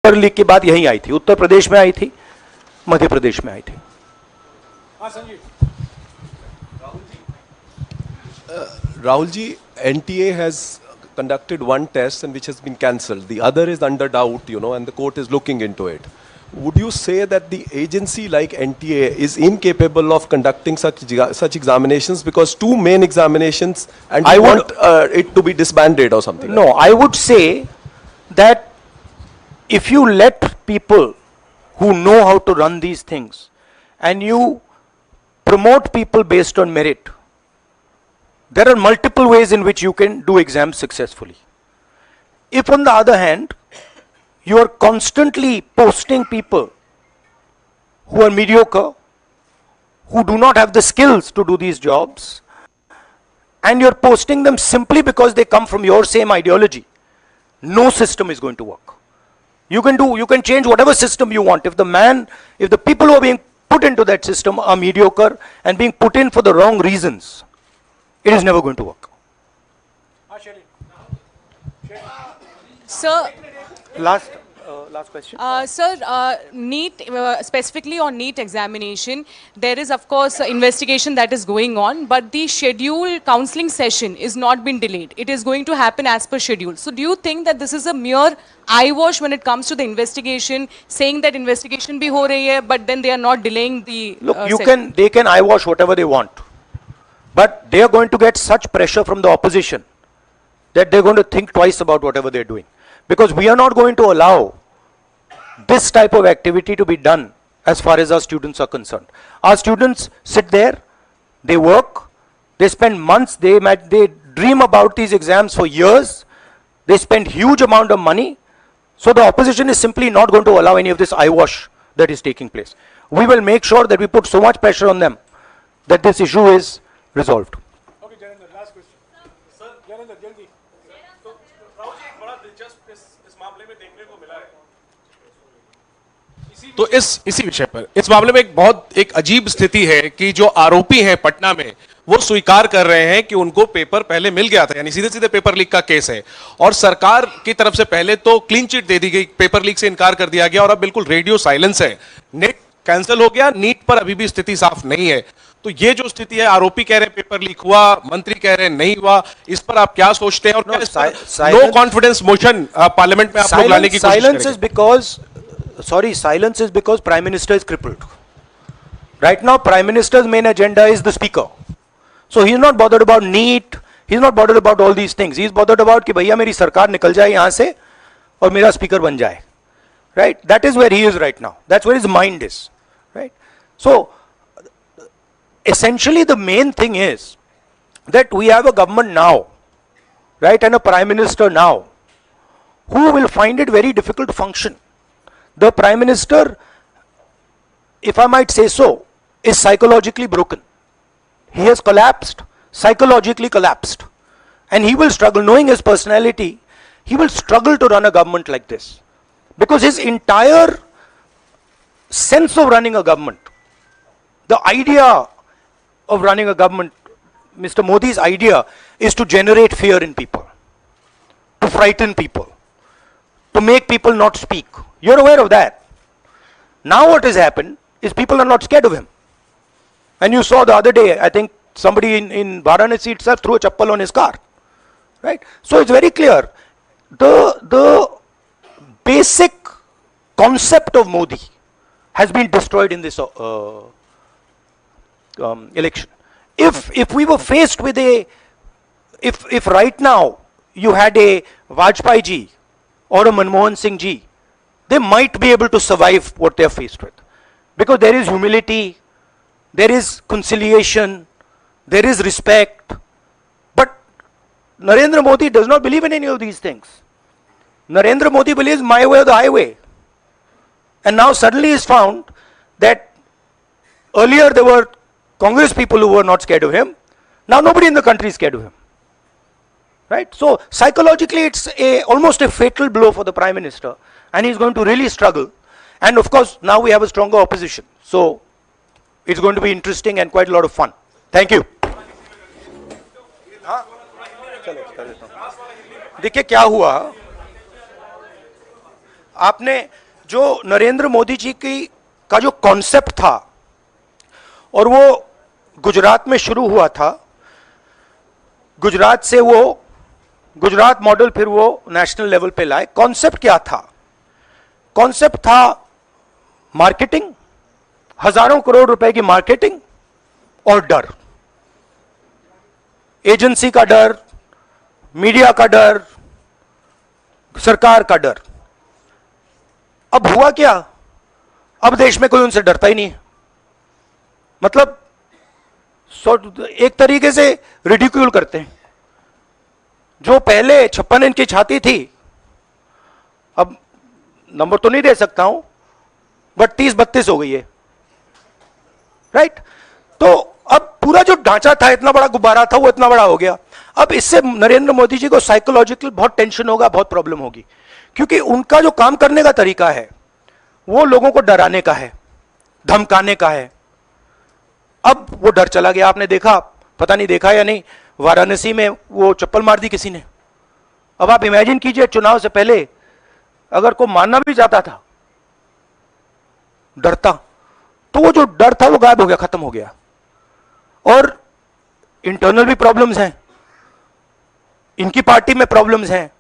Paper leak की बात यहीं आई थी, उत्तर प्रदेश में आई थी, मध्य प्रदेश में आई थी। हाँ Sanjeev. Rahul ji, NTA has conducted one test and which has been cancelled. The other is under doubt, you know, and the court is looking into it. Would you say that the agency like NTA is incapable of conducting such examinations, because two main examinations, and I want it to be disbanded or something? No, I would say that if you let people who know how to run these things and you promote people based on merit, there are multiple ways in which you can do exams successfully. If on the other hand, you are constantly posting people who are mediocre, who do not have the skills to do these jobs, and you're posting them simply because they come from your same ideology, no system is going to work. You can change whatever system you want. If the people who are being put into that system are mediocre and being put in for the wrong reasons, it is never going to work. Sir, Last question. Sir, NEET, specifically on NEET examination, there is of course investigation that is going on, but the scheduled counselling session is not been delayed. It is going to happen as per schedule. So do you think that this is a mere eyewash when it comes to the investigation, saying that investigation bhi ho rahi hai, but then they are not delaying the Look, they can eyewash whatever they want, but they are going to get such pressure from the opposition that they're going to think twice about whatever they're doing. Because we are not going to allow this type of activity to be done as far as our students are concerned. Our students sit there, they work, they spend months, they dream about these exams for years, they spend huge amount of money. So the opposition is simply not going to allow any of this eyewash that is taking place. We will make sure that we put so much pressure on them that this issue is resolved. Okay, Janendra, last question. Sir, Janendra, जल्दी. तो राहुल जी, एक बड़ा दिलचस्प इस मामले में देखने को मिला है. तो इसी विषय पर इस मामले में एक अजीब स्थिति है कि जो आरोपी हैं पटना में, वो स्वीकार कर रहे हैं कि उनको पेपर पहले मिल गया था, यानी सीधे सीधे पेपर लीक का केस है, और सरकार की तरफ से पहले तो क्लीन चिट दे दी गई, पेपर लीक से इनकार कर दिया गया, और अब बिल्कुल रेडियो साइलेंस है. नेट कैंसिल हो गया, नीट पर अभी भी स्थिति साफ नहीं है. तो ये जो स्थिति है, आरोपी कह रहे हैं पेपर लीक हुआ, मंत्री कह रहे हैं नहीं हुआ, इस पर आप क्या सोचते हैं? और नो कॉन्फिडेंस मोशन पार्लियामेंट में आप लोग लाने की कोशिश करेंगे? Silence is because Prime Minister is crippled. Right now, Prime Minister's main agenda is the Speaker. So he is not bothered about NEET, he is not bothered about all these things. He is bothered about कि भैया मेरी सरकार निकल जाए यहाँ से और मेरा Speaker बन जाए. Right? That is where he is right now. That's where his mind is. Right? So, essentially the main thing is that we have a government now, right, and a Prime Minister now, who will find it very difficult to function. The Prime Minister, if I might say so, is psychologically broken. He has collapsed, psychologically collapsed. And he will struggle, knowing his personality, he will struggle to run a government like this. Because his entire sense of running a government, the idea of running a government, Mr. Modi's idea is to generate fear in people, to frighten people, to make people not speak. You're aware of that. Now what has happened is people are not scared of him. And you saw the other day, I think somebody in Varanasi itself threw a chappal on his car. Right? So it's very clear. The basic concept of Modi has been destroyed in this election. If we were faced with if right now you had a Vajpayee ji or a Manmohan Singh ji, they might be able to survive what they are faced with. Because there is humility, there is conciliation, there is respect. But Narendra Modi does not believe in any of these things. Narendra Modi believes my way or the highway. And now suddenly is found that earlier there were Congress people who were not scared of him. Now nobody in the country is scared of him. Right? So psychologically it's almost a fatal blow for the Prime Minister, and he's going to really struggle. And of course now we have a stronger opposition. So it's going to be interesting and quite a lot of fun. Thank you. देखिए क्या हुआ, आपने जो नरेंद्र मोदी जी की का जो concept था और वो गुजरात में शुरू हुआ था, गुजरात से वो गुजरात मॉडल फिर वो नेशनल लेवल पे लाए। कॉन्सेप्ट क्या था? कॉन्सेप्ट था मार्केटिंग, हजारों करोड़ रुपए की मार्केटिंग और डर, एजेंसी का डर, मीडिया का डर, सरकार का डर। अब हुआ क्या? अब देश में कोई उनसे डरता ही नहीं है। मतलब एक तरीके से रिडिक्यूल करते हैं। जो पहले 56 इंच की छाती थी, अब नंबर तो नहीं दे सकता हूं, बट 30-32 हो गई है, राइट? तो अब पूरा जो ढांचा था, इतना बड़ा गुब्बारा था, वो इतना बड़ा हो गया। अब इससे नरेंद्र मोदी जी को साइकोलॉजिकल बहुत टेंशन होगा, बहुत प्रॉब्लम होगी, क्योंकि उनका जो काम करने का तरीका है वो लोगों को डराने का है, धमकाने का है। अब वो डर चला गया। आपने देखा, पता नहीं देखा या नहीं, वाराणसी में वो चप्पल मार दी किसी ने। अब आप इमेजिन कीजिए, चुनाव से पहले अगर कोई मारना भी जाता था डरता, तो वो जो डर था वो गायब हो गया, खत्म हो गया। और इंटरनल भी प्रॉब्लम्स हैं, इनकी पार्टी में प्रॉब्लम्स हैं,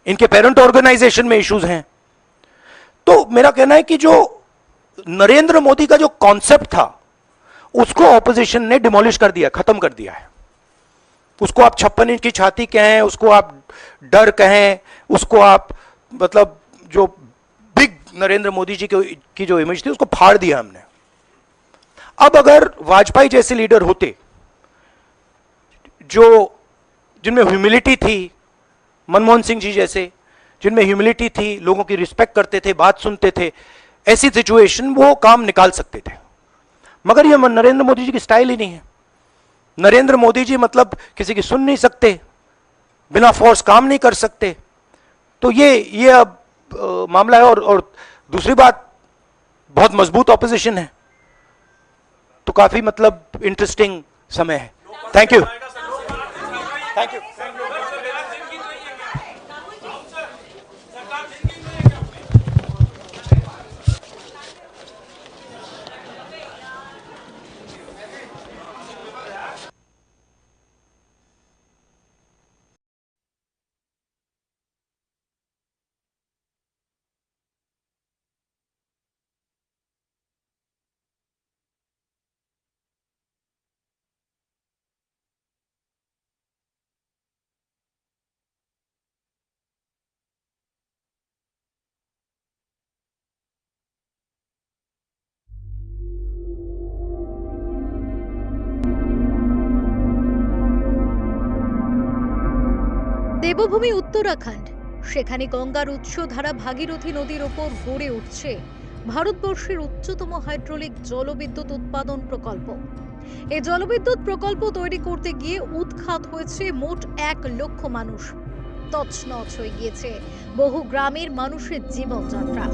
इनके पेरेंट ऑर्गेनाइजेशन में इश्यूज हैं। तो मेरा कहना है कि जो नरेंद्र मोदी का जो कॉन्सेप्ट था उसको ऑपोजिशन ने डिमोलिश कर दिया, खत्म कर दिया है। उसको आप 56 इंच की छाती कहें, उसको आप डर कहें, उसको आप मतलब जो बिग नरेंद्र मोदी जी की जो इमेज थी उसको फाड़ दिया हमने। अब अगर वाजपेयी जैसे लीडर होते जो जिनमें ह्यूमिलिटी थी, मनमोहन सिंह जी जैसे जिनमें ह्यूमिलिटी थी, लोगों की रिस्पेक्ट करते थे, बात सुनते थे, ऐसी सिचुएशन वो काम निकाल सकते थे। मगर ये नरेंद्र मोदी जी की स्टाइल ही नहीं है। नरेंद्र मोदी जी मतलब किसी की सुन नहीं सकते, बिना फोर्स काम नहीं कर सकते। तो ये अब मामला है। और दूसरी बात, बहुत मजबूत ऑपोजिशन है, तो काफी मतलब इंटरेस्टिंग समय है। Thank you, thank you. দেবভূমি উত্তরাখণ্ড, সেখানে গঙ্গার উৎসধারা ভাগীরথী নদীর ওপর গড়ে উঠছে ভারতবর্ষের উচ্চতম হাইড্রোলিক জলবিদ্যুৎ উৎপাদন প্রকল্প। এই জলবিদ্যুৎ প্রকল্প তৈরি করতে গিয়ে উৎখাত হয়েছে মোট 1 লক্ষ মানুষ। তছনছ হয়ে গিয়েছে বহু গ্রামের মানুষের জীবনযাত্রা।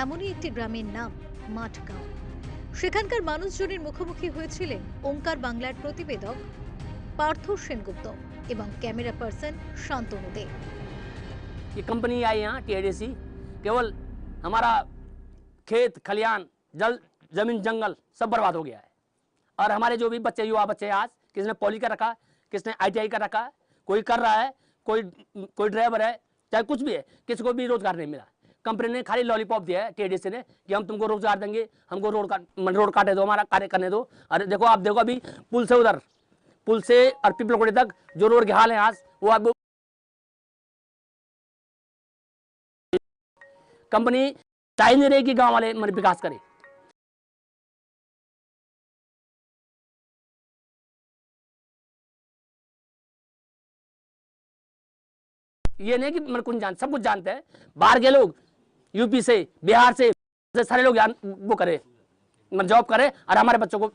এমনই একটি গ্রামের নাম মাঠগাঁও। সেখানকার মানুষজনের মুখোমুখি হয়েছিলেন ওঙ্কার বাংলার প্রতিবেদক पार्थ सेनगुप्त एवं कैमरा पर्सन शांतनु दे। ये कंपनी आई यहाँ टीआईडीसी, केवल हमारा खेत खलियान जल जमीन जंगल सब बर्बाद हो गया है। और हमारे जो भी बच्चे युवा बच्चे आज, किसने पॉली का रखा, किसने आईटीआई का रखा, कोई कर रहा है, कोई ड्राइवर है, चाहे कुछ भी है, किसी को भी रोजगार नहीं मिला। कंपनी ने खाली लॉलीपॉप दिया है टीआईडीसी ने कि हम तुमको रोजगार देंगे, हमको रोड काटे दो, हमारा कार्य करने दो। अरे देखो, आप देखो अभी पुल से और पिपलकोटी तक जो रोड के हाल है आज, वो अब कंपनी चाह नहीं रही कि गांव वाले विकास करे। ये नहीं कि कुछ सब कुछ जानते हैं। बाहर के लोग यूपी से, बिहार से सारे लोग वो करे, जॉब करे, और हमारे बच्चों को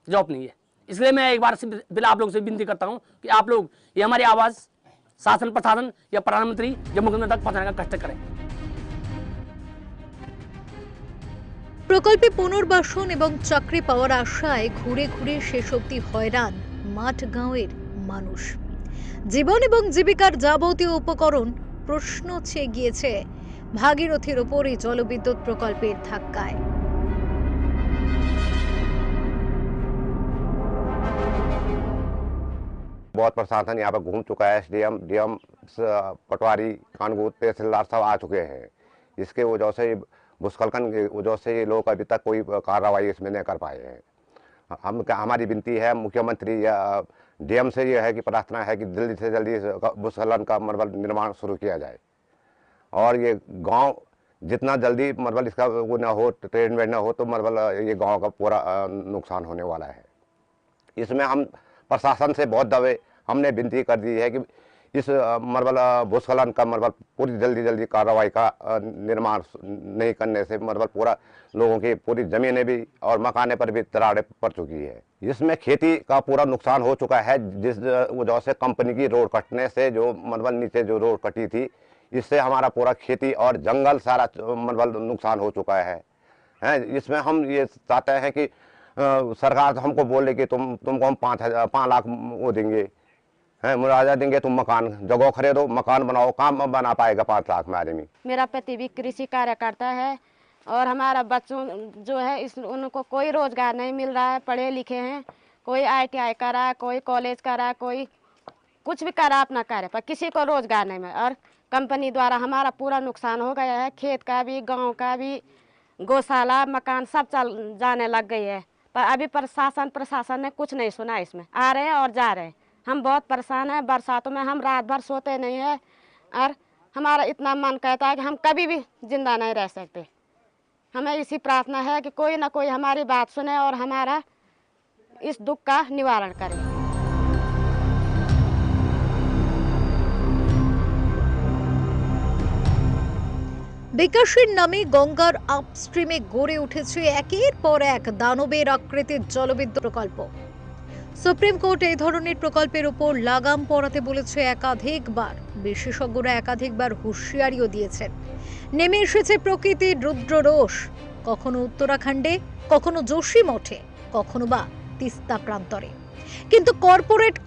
जॉब नहीं है। इसलिए मैं एक बार फिर आप लोगों से विनती करता हूं कि आप लोग ये हमारी आवाज शासन प्रशासन या प्रधानमंत्री या मुख्यमंत्री तक पहुंचाने का कष्ट करें। প্রকল্পে পুনর্বাসন এবং চাকরি পাওয়ার আশায় ঘুরে ঘুরে শেষ অবধি হয়রান মাঠ গাঁওয়ের মানুষ। জীবন এবং জীবিকার যাবতীয় উপকরণ প্রশ্ন ছেয়ে গিয়েছে ভাগীরথীর ওপর এই জলবিদ্যুৎ প্রকল্পের ধাক্কায়। बहुत प्रशासन यहाँ पर घूम चुका है। एसडीएम, डीएम, पटवारी, कानून, तहसीलदार सब आ चुके हैं। इसके वजह से भूस्खलन की वजह से ये लोग अभी तक कोई कार्रवाई इसमें नहीं कर पाए हैं। हमारी विनती है मुख्यमंत्री या डीएम से ये है कि प्रार्थना है कि जल्दी से जल्दी भूस्खलन का मलबल निर्माण शुरू किया जाए और ये गांव जितना जल्दी मलबल इसका वो ना हो, ट्रीटमेंट ना हो तो मलबल ये गांव का पूरा नुकसान होने वाला है। इसमें हम प्रशासन से बहुत दबे हमने विनती कर दी है कि इस मलबल भूस्खलन का मलबल पूरी जल्दी कार्रवाई का निर्माण नहीं करने से मलबल पूरा लोगों की पूरी ज़मीनें भी और मकाने पर भी दरारें पड़ चुकी है। इसमें खेती का पूरा नुकसान हो चुका है, जिस वजह से कंपनी की रोड कटने से जो मलबल नीचे जो रोड कटी थी इससे हमारा पूरा खेती और जंगल सारा मलबल नुकसान हो चुका है। इसमें हम ये चाहते हैं कि सरकार हमको बोले कि तुमको हम 5 लाख वो देंगे, मुआवजा देंगे, तुम मकान जगह खरीदो, मकान बनाओ, काम बना पाएगा 5 लाख में आदमी। मेरा पति भी कृषि कार्य करता है और हमारा बच्चों जो है उनको कोई रोजगार नहीं मिल रहा है। पढ़े लिखे हैं, कोई ITI करा, कोई कॉलेज करा, कोई कुछ भी करा अपना कार्य, पर किसी को रोजगार नहीं मिला। और कंपनी द्वारा हमारा पूरा नुकसान हो गया है, खेत का भी, गाँव का भी, गौशाला, मकान सब चल जाने लग गई है। पर अभी प्रशासन ने कुछ नहीं सुना। इसमें आ रहे हैं और जा रहे हैं। हम बहुत परेशान हैं। बरसातों में हम रात भर सोते नहीं हैं और हमारा इतना मन कहता है कि हम कभी भी जिंदा नहीं रह सकते। हमें इसी प्रार्थना है कि कोई ना कोई हमारी बात सुने और हमारा इस दुख का निवारण करे। বিকাশের নামে গঙ্গার আপস্ট্রিমে গড়ে উঠেছে একের পর এক দানবের আকৃতির জলবিদ্যুৎ প্রকল্প। সুপ্রিম কোর্ট এই ধরনের প্রকল্পের উপর লাগাম পরাতে বলেছে একাধিকবার। বিশেষজ্ঞরা একাধিকবার হুঁশিয়ারিও দিয়েছেন। নেমে এসেছে প্রকৃতির রুদ্ররোষ, কখনো উত্তরাখণ্ডে, কখনো যোশীমঠে, কখনো বা তিস্তা প্রান্তরে। কিন্তু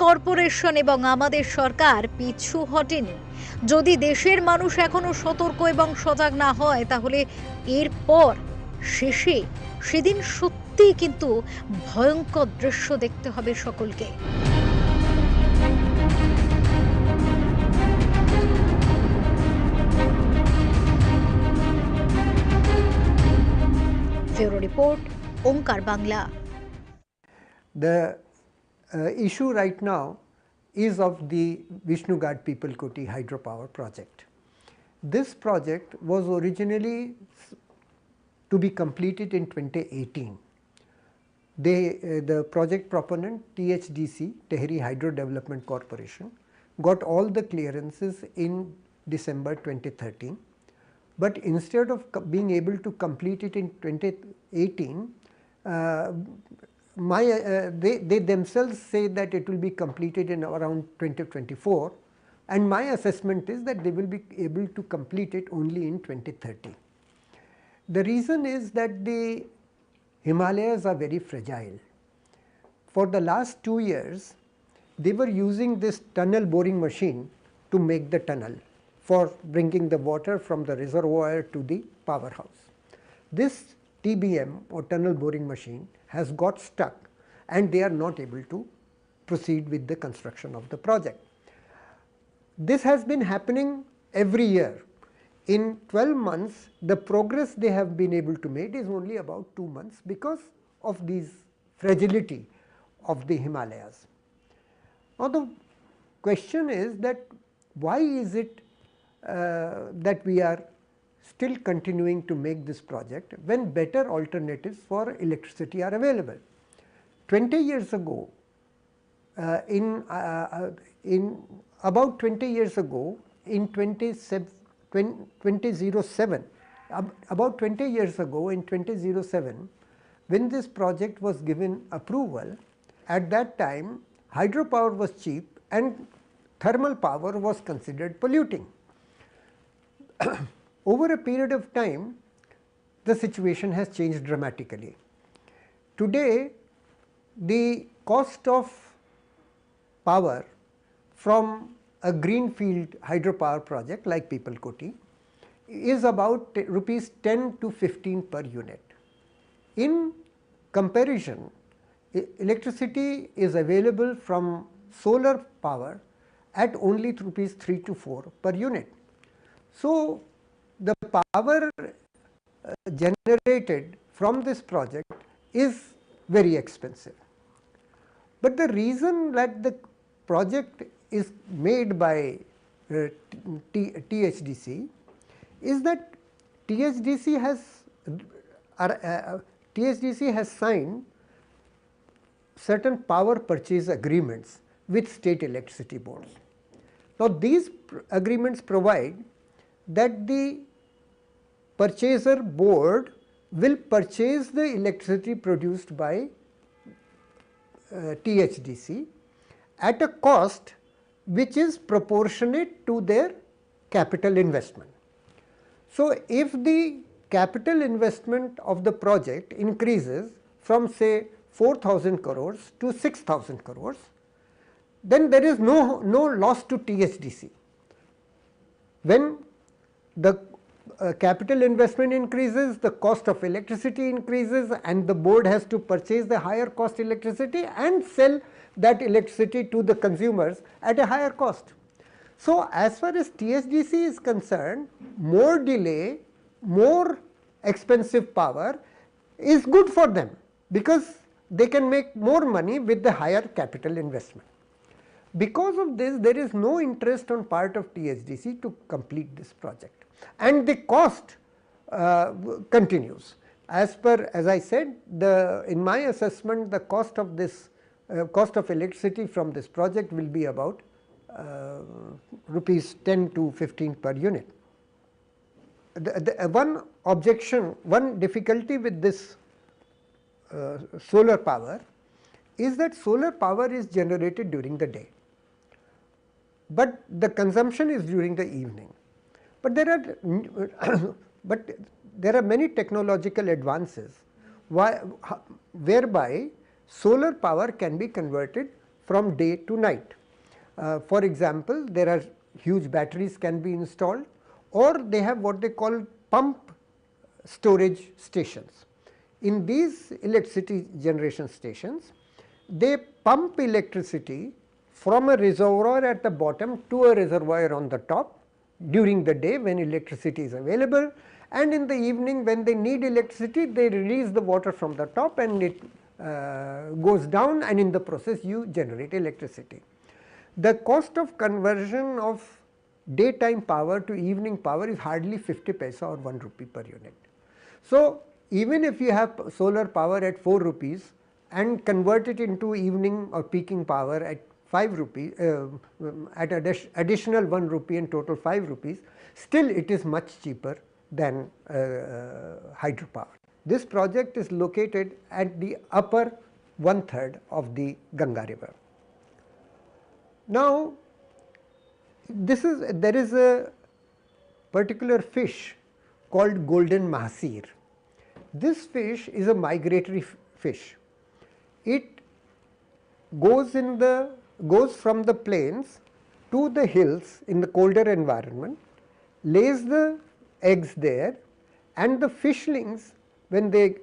কর্পোরেশন এবং আমাদের সরকার পিছু হটেনি। যদি দেশের মানুষ এখনো সতর্ক এবং সজাগ না হয় তাহলে এরপর শেষে সেদিন সত্যি কিন্তু ভয়ঙ্কর দৃশ্য দেখতে হবে সকলকে। Bureau report, Onkar Bangla. The issue right now is of the Vishnugad Peoplekoti hydropower project. This project was originally to be completed in 2018. The project proponent THDC, Tehri Hydro Development Corporation, got all the clearances in December 2013, but instead of being able to complete it in 2018, they themselves say that it will be completed in around 2024, and my assessment is that they will be able to complete it only in 2030. The reason is that the Himalayas are very fragile. For the last 2 years, they were using this tunnel boring machine to make the tunnel for bringing the water from the reservoir to the powerhouse. This TBM or tunnel boring machine has got stuck and they are not able to proceed with the construction of the project. This has been happening every year. In 12 months, the progress they have been able to make is only about 2 months because of this fragility of the Himalayas. Now the question is that why is it that we are still continuing to make this project when better alternatives for electricity are available? 20 years ago, about 20 years ago, in 2007, about 20 years ago in 2007, when this project was given approval, at that time hydropower was cheap and thermal power was considered polluting. Over a period of time, the situation has changed dramatically. Today, the cost of power from a greenfield hydropower project like Pipalkoti is about rupees 10 to 15 per unit. In comparison, electricity is available from solar power at only rupees 3 to 4 per unit. So, the power generated from this project is very expensive. But the reason that the project is made by THDC is that THDC has signed certain power purchase agreements with state electricity boards. Now, these agreements provide that the purchaser board will purchase the electricity produced by THDC at a cost which is proportionate to their capital investment. So, if the capital investment of the project increases from say 4,000 crores to 6,000 crores, then there is no loss to THDC. When the capital investment increases, the cost of electricity increases, and the board has to purchase the higher cost electricity and sell that electricity to the consumers at a higher cost. So, as far as THDC is concerned, more delay, more expensive power is good for them, because they can make more money with the higher capital investment. Because of this, there is no interest on part of THDC to complete this project, and the cost continues. As I said, in my assessment, the cost of this cost of electricity from this project will be about rupees 10 to 15 per unit. One objection, one difficulty with this solar power is that solar power is generated during the day, but the consumption is during the evening. But there are many technological advances whereby solar power can be converted from day to night. For example, there are huge batteries can be installed, or they have what they call pump storage stations. In these electricity generation stations, they pump electricity from a reservoir at the bottom to a reservoir on the top during the day when electricity is available, and in the evening when they need electricity, they release the water from the top and it goes down, and in the process you generate electricity. The cost of conversion of daytime power to evening power is hardly 50 paisa or 1 rupee per unit. So, even if you have solar power at 4 rupees and convert it into evening or peaking power at 5 rupees, at additional 1 rupee and total 5 rupees, still it is much cheaper than hydropower. This project is located at the upper 1/3 of the Ganga river. Now, there is a particular fish called golden mahseer. This fish is a migratory fish. It goes from the plains to the hills in the colder environment, lays the eggs there, and the fishlings, when they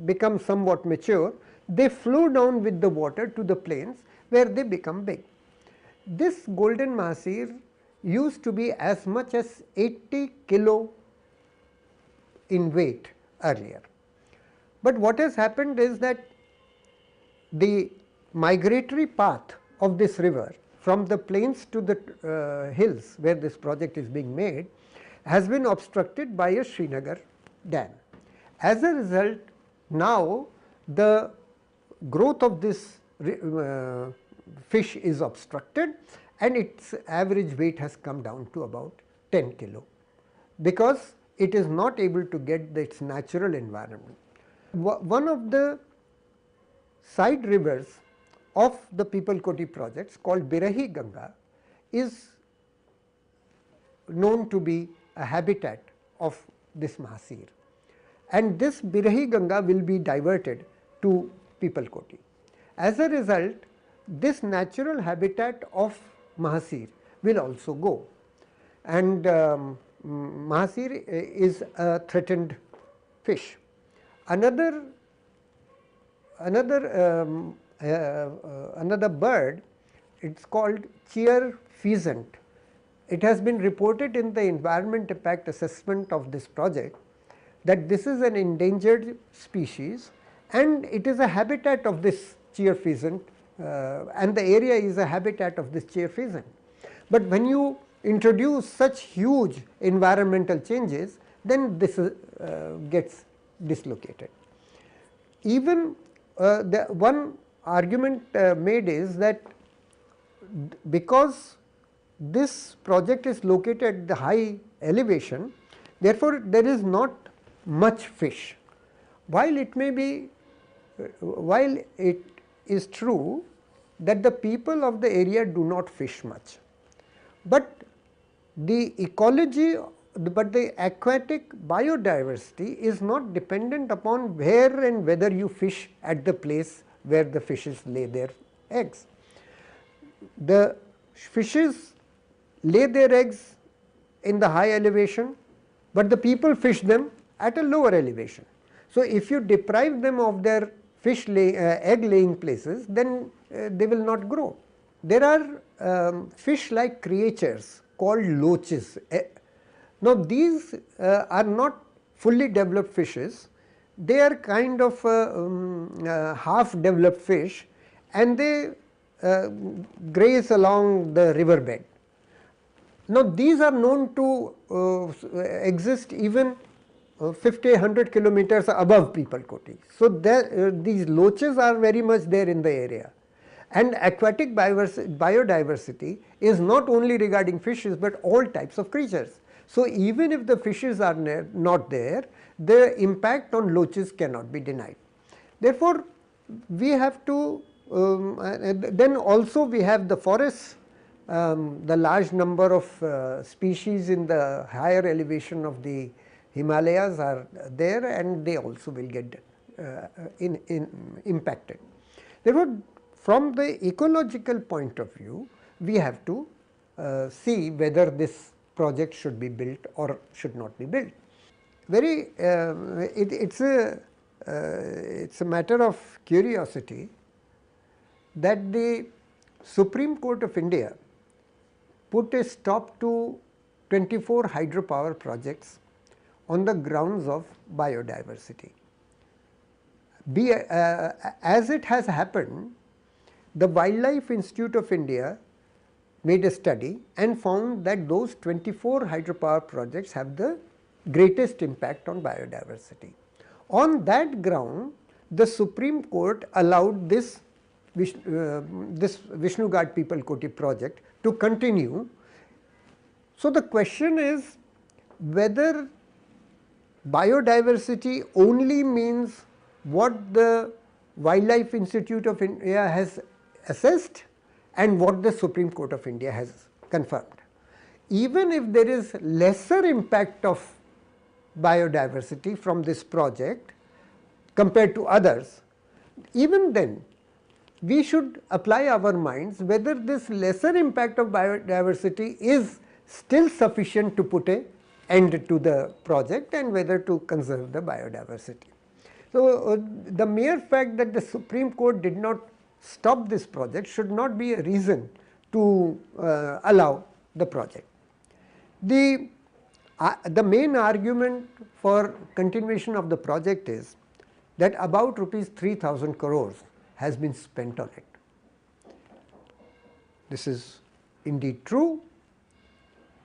become somewhat mature, they flow down with the water to the plains where they become big. This golden mahseer used to be as much as 80 kilo in weight earlier. But what has happened is that the migratory path of this river from the plains to the hills where this project is being made has been obstructed by a Srinagar dam. As a result, now the growth of this fish is obstructed, and its average weight has come down to about 10 kilo, because it is not able to get its natural environment. One of the side rivers of the Pipalkoti projects, called Birahi Ganga, is known to be a habitat of this Mahasir, and this Birahi Ganga will be diverted to Pipalkoti. As a result, this natural habitat of Mahasir will also go, and Mahasir is a threatened fish. Another bird, it's called cheer pheasant. It has been reported in the environment impact assessment of this project that this is an endangered species and it is a habitat of this cheer pheasant, and the area is a habitat of this cheer pheasant. But when you introduce such huge environmental changes, then this gets dislocated. Even the one argument made is that because this project is located at the high elevation, therefore, there is not much fish. While it may be, while it is true that the people of the area do not fish much, but the ecology, but the aquatic biodiversity is not dependent upon where and whether you fish at the place where the fishes lay their eggs. The fishes lay their eggs in the high elevation, but the people fish them at a lower elevation. So, if you deprive them of their egg laying places, then they will not grow. There are fish like creatures called loaches. Now, these are not fully developed fishes, they are kind of half developed fish, and they graze along the river bed. Now, these are known to exist even 50-100 kilometers above Pipalkoti. So, these loaches are very much there in the area, and aquatic biodiversity is not only regarding fishes, but all types of creatures. So, even if the fishes are not there, the impact on loaches cannot be denied. Therefore, we have to then also we have the forests, the large number of species in the higher elevation of the Himalayas are there, and they also will get impacted. Therefore, from the ecological point of view, we have to see whether this project should be built or should not be built. It's a matter of curiosity that the Supreme Court of India put a stop to 24 hydropower projects on the grounds of biodiversity. As it has happened, the Wildlife Institute of India made a study and found that those 24 hydropower projects have the greatest impact on biodiversity. On that ground, the Supreme Court allowed this Vishnugad Pipalkoti project to continue. So, the question is whether biodiversity only means what the Wildlife Institute of India has assessed and what the Supreme Court of India has confirmed. Even if there is lesser impact of biodiversity from this project compared to others, even then we should apply our minds whether this lesser impact of biodiversity is still sufficient to put an end to the project and whether to conserve the biodiversity. So, the mere fact that the Supreme Court did not stop this project should not be a reason to allow the project. The main argument for continuation of the project is that about rupees 3,000 crores has been spent on it. This is indeed true,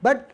but